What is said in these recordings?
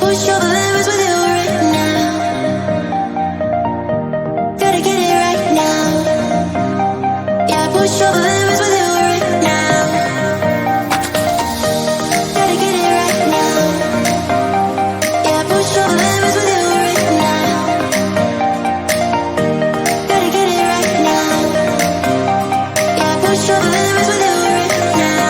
push your limits with you right now. Gotta get it right now. Yeah, push your limits with you right now. Gotta get it right now. Yeah, push your limits with you right now. Gotta get it right now. Yeah, push your limits with you right now.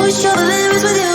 Push your limits with you.